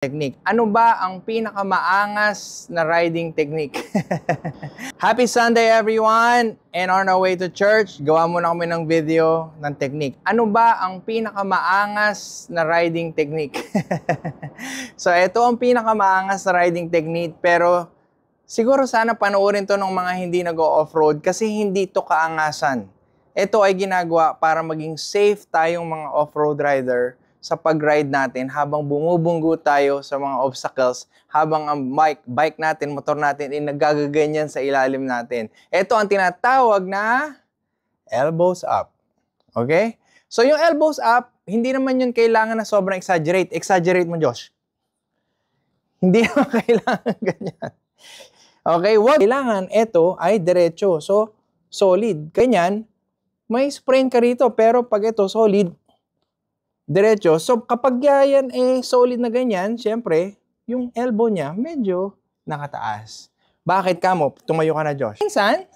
technique. Ano ba ang pinakamaangas na riding technique? Happy Sunday everyone! And on our way to church, gawa muna kami ng video ng technique. Ano ba ang pinakamaangas na riding technique? So ito ang pinakamaangas na riding technique, pero siguro sana panoorin to ng mga hindi nag-off-road kasi hindi to kaangasan. Ito ay ginagawa para maging safe tayong mga off-road rider sa pag-ride natin habang bumubunggo tayo sa mga obstacles, habang ang bike natin, motor natin ay nagagaganyan sa ilalim natin. Ito ang tinatawag na elbows up. Okay? So yung elbows up, hindi naman yun kailangan na sobrang exaggerate. Exaggerate mo, Josh. Hindi naman kailangan ganyan. Okay? What kailangan, ito ay diretso. So, solid. Ganyan, may sprain ka rito, pero pag ito solid, diretso. So, kapag yan solid na ganyan, syempre, yung elbow niya medyo nakataas. Bakit ka mo? Tumayo ka na, Josh. Minsan,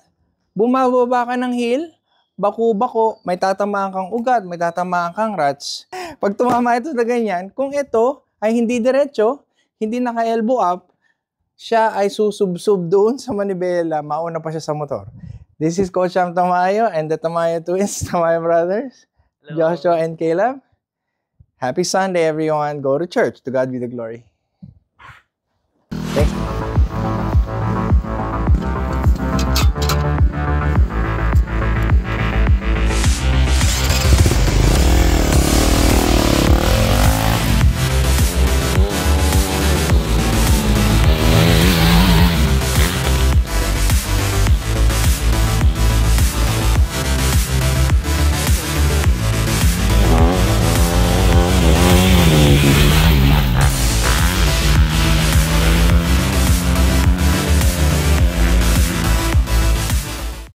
bumababa ka ng hill, baku-bako, may tatamaan kang ugat, may tatamaan kang rats. Pag tumama ito na ganyan, kung ito ay hindi diretso, hindi naka-elbow up, siya ay susubsub doon sa manibela, mauna pa siya sa motor. This is Coach Sam Tamayo and the Tamayo Twins, Tamayo Brothers, Hello. Joshua and Caleb. Happy Sunday, everyone. Go to church. To God be the glory.